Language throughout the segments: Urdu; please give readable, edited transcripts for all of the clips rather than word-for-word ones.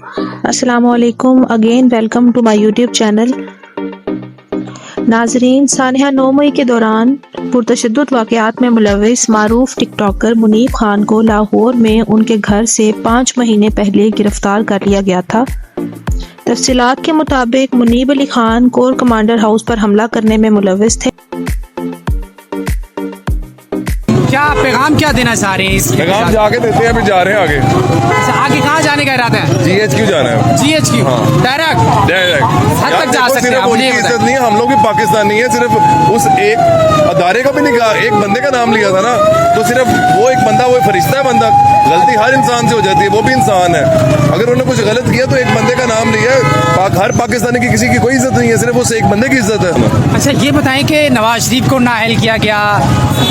السلام علیکم again welcome to my YouTube channel. ناظرین، سانحہ 9 مئی کے دوران پرتشدد واقعات میں ملوث معروف ٹک ٹاکر منیب خان کو لاہور میں ان کے گھر سے 5 مہینے پہلے گرفتار کر لیا گیا تھا۔ تفصیلات کے مطابق منیب Ali Khan corps commander house پر حملہ کرنے میں ملوث تھے۔ کیا پیغام کیا دینا چاہ رہے ہیں؟ اس پیغام جا کے دیتے ہیں، ابھی جا رہے ہیں آگے۔ آگے کہاں جانے کا ارادہ ہے؟ جی ایچ کیو جانا ہے۔ جی ایچ کیو ڈائریکٹ حد تک جا سکتے ہیں؟ صرف ان کی عزت نہیں ہے، ہم لوگ بھی پاکستانی ہیں، صرف اس ایک ادارے کا بھی نہیں کہا، ایک بندے کا نام لیا تھا نا، تو صرف وہ ایک بندہ، وہ فرشتہ ہے بندہ، غلطی ہر انسان سے ہو جاتی ہے، وہ بھی انسان ہے۔ اگر انہوں نے کچھ غلط کیا تو ایک بندے کا نام لیا ہے، ہر پاکستانی کی کسی کی کوئی عزت نہیں ہے، صرف اس ایک بندے کی عزت ہے۔ اچھا یہ بتائیں کہ نواز شریف کو نااہل کیا گیا،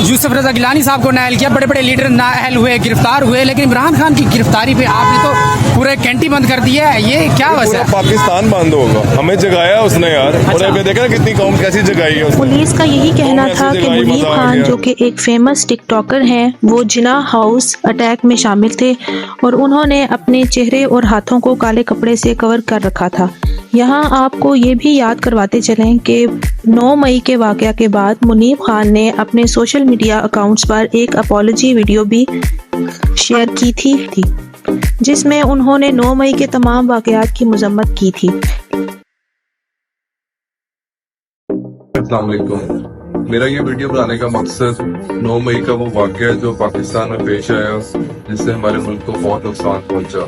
یوسف رضا گیلانی صاحب کو نااہل کیا، بڑے بڑے لیڈر نااہل ہوئے، گرفتار ہوئے، لیکن عمران خان کی گرفتاری پہ آپ نے تو پورے کینٹی بند کر دیا ہے، یہ کیا وجہ ہے؟ پاکستان بند ہوگا، ہمیں جگایا اس نے یار، اور ابھی دیکھا کتنی قوم کیسی جگائی ہے۔ پولیس کا یہی کہنا تھا کہ منیب خان جو کہ ایک فیمس ٹک ٹاکر ہیں، وہ جناح ہاؤس اٹیک میں شامل تھے اور انہوں نے اپنے چہرے اور ہاتھوں کو کالے کپڑے سے کور کر رکھا تھا۔ یہاں آپ کو یہ بھی یاد کرواتے چلیں کہ 9 مئی کے واقعہ کے بعد منیب خان نے اپنے سوشل میڈیا اکاؤنٹس پر ایک اپالوجی ویڈیو بھی شیئر کی تھی جس میں انہوں نے 9 مئی کے تمام واقعات کی مذمت کی تھی۔ السلام علیکم، میرا یہ ویڈیو بنانے کا مقصد 9 مئی کا وہ واقعہ جو پاکستان میں پیش آیا، جس سے ہمارے ملک کو بہت نقصان پہنچا۔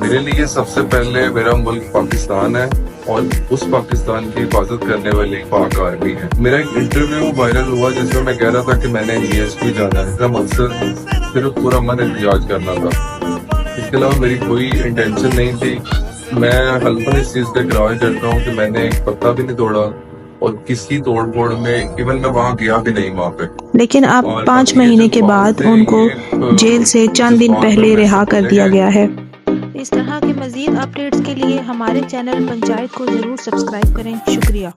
میرے لیے سب سے پہلے میرا ملک پاکستان ہے اور اس پاکستان کی حفاظت کرنے والی پاک آرمی ہے۔ میرا ایک انٹرویو وائرل ہوا جس میں کہہ رہا تھا کہ میں نے جی ایچ کیو جانا ہے، اس کا مقصد صرف پورا من احتجاج کرنا تھا، اس کے علاوہ میری کوئی انٹینشن نہیں تھی۔ میں حلفاً اس چیز کا اقرار کرتا ہوں کہ میں نے ایک پتا بھی نہیں توڑا اور کسی توڑ پھوڑ میں ایون میں وہاں گیا بھی نہیں وہاں پہ۔ لیکن اب 5 مہینے کے بعد ان کو جیل سے چند دن پہلے رہا کر دیا گیا ہے۔ اس طرح کے مزید اپڈیٹس کے لیے ہمارے چینل پنچایت کو ضرور سبسکرائب کریں۔ شکریہ۔